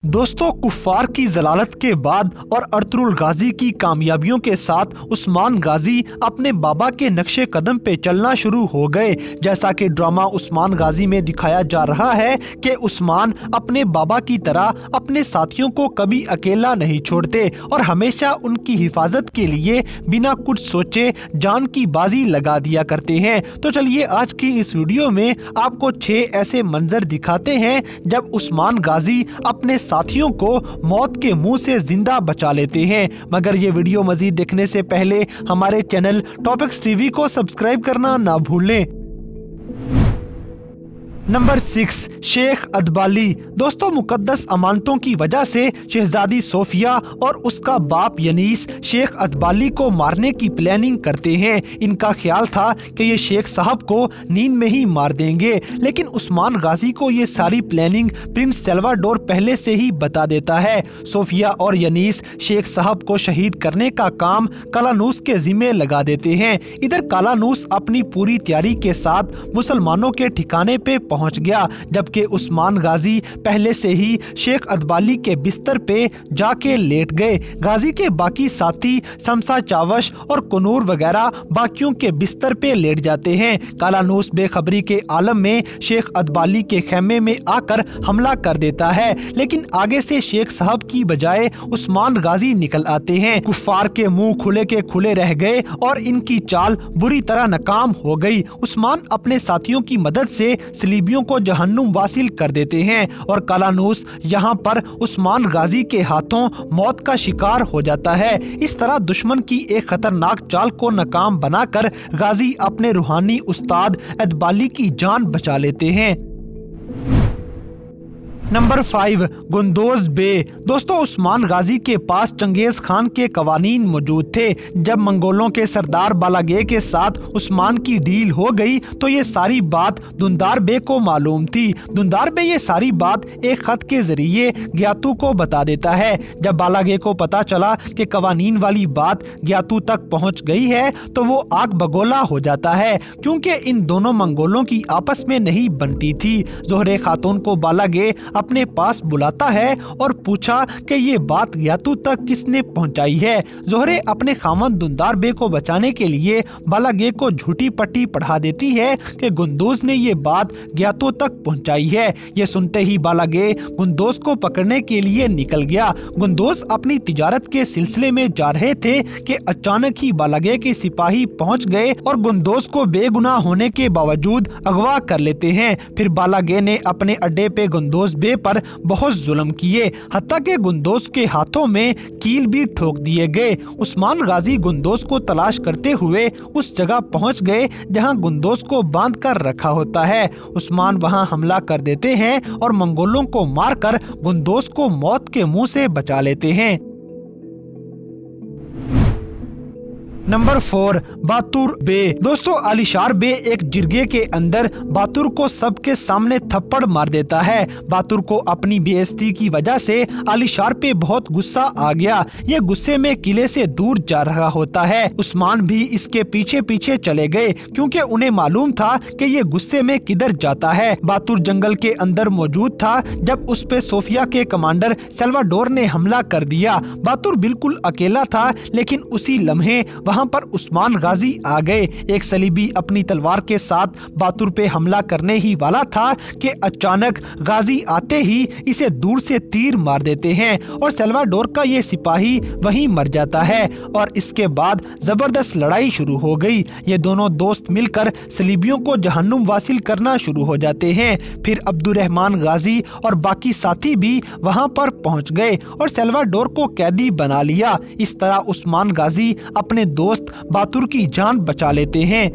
दोस्तों, कुफ्फार की जलालत के बाद और अर्तुगरुल गाजी की कामयाबियों के साथ उस्मान गाजी अपने बाबा के नक्शे कदम पे चलना शुरू हो गए। जैसा कि ड्रामा उस्मान गाजी में दिखाया जा रहा है कि उस्मान अपने बाबा की तरह अपने साथियों को कभी अकेला नहीं छोड़ते और हमेशा उनकी हिफाजत के लिए बिना कुछ सोचे जान की बाजी लगा दिया करते हैं। तो चलिए आज की इस वीडियो में आपको 6 ऐसे मंजर दिखाते हैं जब उस्मान गाजी अपने साथियों को मौत के मुंह से जिंदा बचा लेते हैं। मगर ये वीडियो मजीद देखने से पहले हमारे चैनल टॉपिक्स टीवी को सब्सक्राइब करना ना भूलें। नंबर 6, शेख अदबाली। दोस्तों, मुकद्दस अमानतों की वजह से शहजादी सोफिया और उसका बाप यनीस शेख अदबाली को मारने की प्लानिंग करते हैं। इनका ख्याल था कि ये शेख साहब को नींद में ही मार देंगे, लेकिन उस्मान गाजी को ये सारी प्लानिंग प्रिंस सल्वाडोर पहले से ही बता देता है। सोफिया और यनीस शेख साहब को शहीद करने का काम कालानूस के जिम्मे लगा देते हैं। इधर कालानूस अपनी पूरी तैयारी के साथ मुसलमानों के ठिकाने पे पहुंच गया, जबकि उस्मान गाजी पहले से ही शेख अदबाली के बिस्तर पे जाके लेट गए। गाजी के बाकी साथी समसा चावश और कुनूर वगैरह बाकियों के बिस्तर पे लेट जाते हैं। कालानूस बेखबरी के आलम में शेख अदबाली के खेमे में आकर हमला कर देता है, लेकिन आगे से शेख साहब की बजाय उस्मान गाजी निकल आते हैं। कुफ्फार के मुंह खुले के खुले रह गए और इनकी चाल बुरी तरह नाकाम हो गई। उस्मान अपने साथियों की मदद से सलीबियों को जहन्नुम वासिल कर देते हैं और कालानूस यहाँ पर उस्मान गाजी के हाथों मौत का शिकार हो जाता है। इस तरह दुश्मन की एक खतरनाक चाल को नाकाम बनाकर गाजी अपने रूहानी उस्ताद अदबाली की जान बचा लेते हैं। नंबर 5, गुंदोज बे। दोस्तों, उस्मान गाजी के पास चंगेज खान के कवानीन मौजूद थे। जब मंगोलों के सरदार बालागे के साथ उस्मान की डील हो गई तो ये सारी बात दुंदार बे को मालूम थी। दुंदार बे ये सारी बात एक खत के जरिए ग्यातू को बता देता है। जब बालागे को पता चला कि कवानीन वाली बात ग्यातू तक पहुंच गई है तो वो आग बगोला हो जाता है, क्योंकि इन दोनों मंगोलों की आपस में नहीं बनती थी। जोहरे खातून को बालागे अपने पास बुलाता है और पूछा कि ये बात ग्यातू तक किसने पहुंचाई है। जोहरे अपने खामन दुंदार बे को बचाने के लिए बालागे को झूठी पट्टी पढ़ा देती है कि गुंदोज ने ये बात ग्यातू तक पहुंचाई है। ये सुनते ही बालागे गुंदोज को पकड़ने के लिए निकल गया। गुंदोज अपनी तिजारत के सिलसिले में जा रहे थे कि अचानक ही बालागे के सिपाही पहुंच गए और गुंदोज को बेगुनाह होने के बावजूद अगवा कर लेते हैं। फिर बालागे ने अपने अड्डे पे गुंदोज पर बहुत जुल्म किए, हत्ता के गुंदोज के हाथों में कील भी ठोक दिए गए। उस्मान गाजी गुंदोज को तलाश करते हुए उस जगह पहुंच गए जहां गुंदोज को बांध कर रखा होता है। उस्मान वहां हमला कर देते हैं और मंगोलों को मारकर गुंदोज को मौत के मुंह से बचा लेते हैं। नंबर 4, बातुर बे। दोस्तों, आलिशार बे एक जिरगे के अंदर बातुर को सबके सामने थप्पड़ मार देता है। बातुर को अपनी बेइज्जती की वजह से आलिशार पे बहुत गुस्सा आ गया। ये गुस्से में किले से दूर जा रहा होता है। उस्मान भी इसके पीछे पीछे चले गए, क्योंकि उन्हें मालूम था कि ये गुस्से में किधर जाता है। बातुर जंगल के अंदर मौजूद था जब उस पे सोफिया के कमांडर सल्वाडोर ने हमला कर दिया। बातुर बिल्कुल अकेला था, लेकिन उसी लम्हे वहाँ पर उस्मान गाजी आ गए। एक सलीबी अपनी तलवार के साथ बातुर पे हमला करने ही वाला था कि अचानक गाजी आते ही इसे दूर से तीर मार देते हैं और सल्वाडोर का ये सिपाही वहीं मर जाता है और इसके बाद जबरदस्त लड़ाई शुरू हो गई। ये दोनों दोस्त मिलकर सलीबियों को जहन्नुम वासिल करना शुरू हो जाते हैं। फिर अब्दुर्रहमान गाजी और बाकी साथी भी वहां पर पहुंच गए और सल्वाडोर को कैदी बना लिया। इस तरह उस्मान गाजी अपने दोस्त बातुर की जान बचा लेते हैं।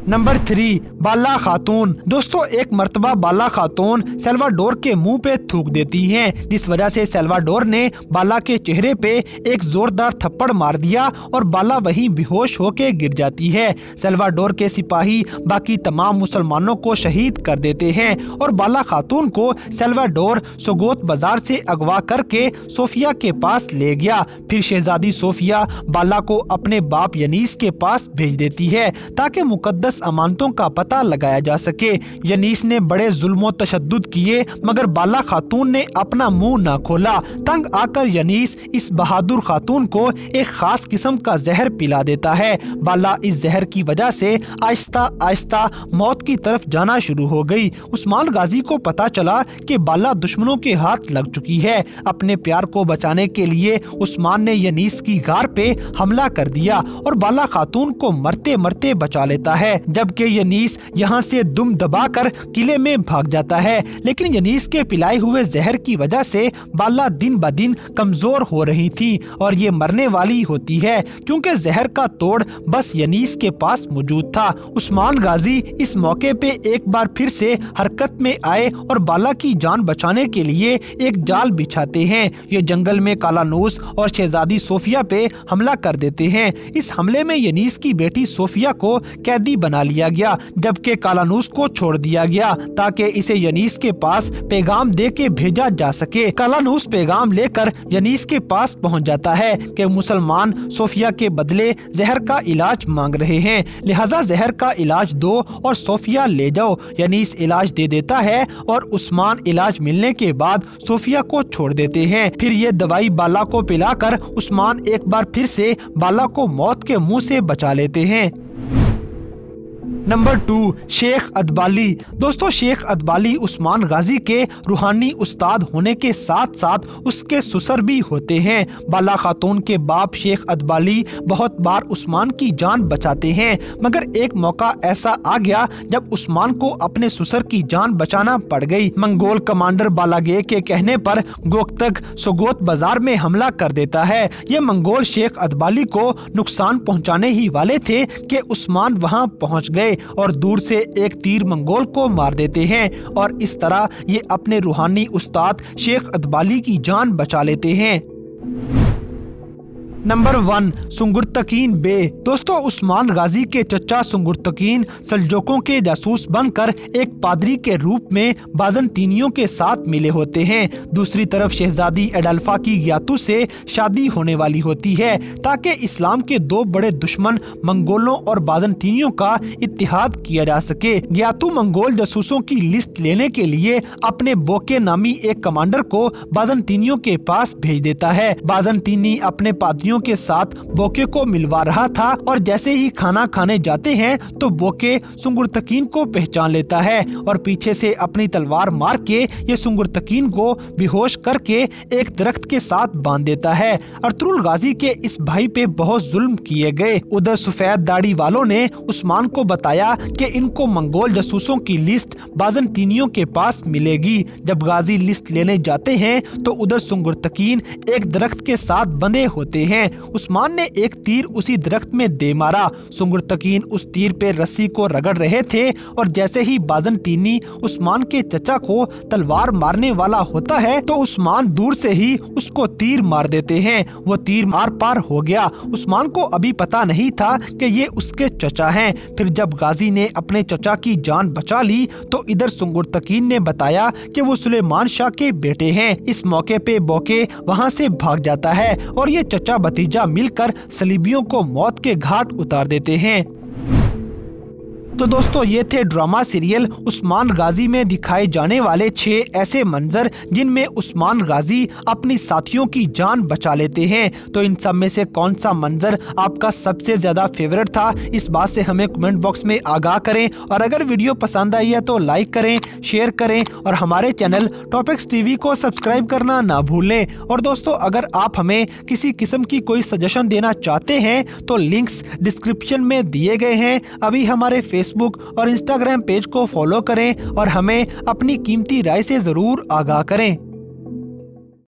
नंबर 3, बाला खातून। दोस्तों, एक मर्तबा बाला खातून सल्वाडोर के मुंह पे थूक देती हैं, जिस वजह से सल्वाडोर ने बाला के चेहरे पे एक जोरदार थप्पड़ मार दिया और बाला वहीं बेहोश होके गिर जाती है। सल्वाडोर के सिपाही बाकी तमाम मुसलमानों को शहीद कर देते हैं और बाला खातून को सल्वाडोर सोगोत बाजार से अगवा करके सोफिया के पास ले गया। फिर शहजादी सोफिया बाला को अपने बाप यनीस के पास भेज देती है ताकि मुकद्दस अमानतों का पता लगाया जा सके। यनीस ने बड़े जुल्म तशद्दुद किए मगर बाला खातून ने अपना मुंह न खोला। तंग आकर यनीस इस बहादुर खातून को एक खास किस्म का जहर पिला देता है। बाला इस जहर की वजह से आहिस्ता आहिस्ता मौत की तरफ जाना शुरू हो गई। उस्मान गाजी को पता चला कि बाला दुश्मनों के हाथ लग चुकी है। अपने प्यार को बचाने के लिए उस्मान ने यनीस की गार पे हमला कर दिया और बाला खातून को मरते मरते बचा लेता है, जबकि यनीस यहाँ से दुम दबाकर किले में भाग जाता है। लेकिन यनीस के पिलाए हुए जहर की वजह से बाला दिन ब दिन कमजोर हो रही थी और ये मरने वाली होती है, क्योंकि जहर का तोड़ बस यनीस के पास मौजूद था। उस्मान गाजी इस मौके पे एक बार फिर से हरकत में आए और बाला की जान बचाने के लिए एक जाल बिछाते हैं। ये जंगल में कालानूस और शहजादी सोफिया पे हमला कर देते हैं। इस हमले में यनीस की बेटी सोफिया को कैदी बना लिया गया, जबकि कालानूस को छोड़ दिया गया ताकि इसे यनीस के पास पैगाम दे के भेजा जा सके। कालानूस पैगाम लेकर यनीस के पास पहुंच जाता है कि मुसलमान सोफिया के बदले जहर का इलाज मांग रहे हैं, लिहाजा जहर का इलाज दो और सोफिया ले जाओ। यनीस इलाज दे देता है और उस्मान इलाज मिलने के बाद सोफिया को छोड़ देते हैं। फिर ये दवाई बाला को पिलाकर उस्मान एक बार फिर से बाला को मौत के मुंह से बचा लेते हैं। नंबर 2, शेख अदबाली। दोस्तों, शेख अदबाली उस्मान गाजी के रूहानी उस्ताद होने के साथ साथ उसके ससुर भी होते हैं। बाला खातून के बाप शेख अदबाली बहुत बार उस्मान की जान बचाते हैं, मगर एक मौका ऐसा आ गया जब उस्मान को अपने ससुर की जान बचाना पड़ गई। मंगोल कमांडर बालागे के कहने पर गोक्तक सोगोत बाजार में हमला कर देता है। ये मंगोल शेख अदबाली को नुकसान पहुंचाने ही वाले थे कि उस्मान वहां पहुंच गए और दूर से एक तीर मंगोल को मार देते हैं और इस तरह ये अपने रूहानी उस्ताद शेख अदबाली की जान बचा लेते हैं। नंबर 1, सुंगुरतकीन बे। दोस्तों, उस्मान गाजी के चचा सुंगुरतकीन सल्जोकों के जासूस बनकर एक पादरी के रूप में बाजंतीनियों के साथ मिले होते हैं। दूसरी तरफ शहजादी एडल्फा की ग्यातू से शादी होने वाली होती है ताकि इस्लाम के दो बड़े दुश्मन मंगोलों और बाजंतीनियों का इत्तेहाद किया जा सके। ग्यातू मंगोल जासूसों की लिस्ट लेने के लिए अपने बोके नामी एक कमांडर को बाजंतीनियों के पास भेज देता है। बाजंतीनी अपने पादरियों के साथ बोके को मिलवा रहा था और जैसे ही खाना खाने जाते हैं तो बोके सुंगुरतकीन को पहचान लेता है और पीछे से अपनी तलवार मार के ये सुंगुरतकीन को बेहोश करके एक दरख्त के साथ बांध देता है। अर्तुरुल गाजी के इस भाई पे बहुत जुल्म किए गए। उधर सफेद दाढ़ी वालों ने उस्मान को बताया कि इनको मंगोल जासूसों की लिस्ट बाजंतीनियों के पास मिलेगी। जब गाजी लिस्ट लेने जाते हैं तो उधर सुंगुरतकीन एक दरख्त के साथ बंधे होते हैं। उस्मान ने एक तीर उसी दरख्त में दे मारा। सुंगुरतकीन उस तीर पे रस्सी को रगड़ रहे थे और जैसे ही बाजंतीनी उस्मान के चचा को तलवार मारने वाला होता है तो उस्मान दूर से ही उसको तीर मार देते हैं। वो तीर मार पार हो गया। उस्मान को अभी पता नहीं था कि ये उसके चचा हैं। फिर जब गाजी ने अपने चचा की जान बचा ली तो इधर सुंगुरतकीन ने बताया कि वो सुलेमान शाह के बेटे हैं। इस मौके पे बोके वहाँ से भाग जाता है और ये चचा भतीजा मिलकर सलीबियों को मौत के घाट उतार देते हैं। तो दोस्तों, ये थे ड्रामा सीरियल उस्मान गाजी में दिखाए जाने वाले 6 ऐसे मंजर जिनमें उस्मान गाजी अपनी साथियों की जान बचा लेते हैं। तो इन सब में से कौन सा मंजर आपका सबसे ज्यादा फेवरेट था, इस बात से हमें कमेंट बॉक्स में आगाह करें। और अगर वीडियो पसंद आई है तो लाइक करें, शेयर करें और हमारे चैनल टॉपिक्स टीवी को सब्सक्राइब करना ना भूलें। और दोस्तों, अगर आप हमें किसी किस्म की कोई सजेशन देना चाहते हैं तो लिंक्स डिस्क्रिप्शन में दिए गए हैं। अभी हमारे फेसबुक और इंस्टाग्राम पेज को फॉलो करें और हमें अपनी कीमती राय से जरूर आगाह करें।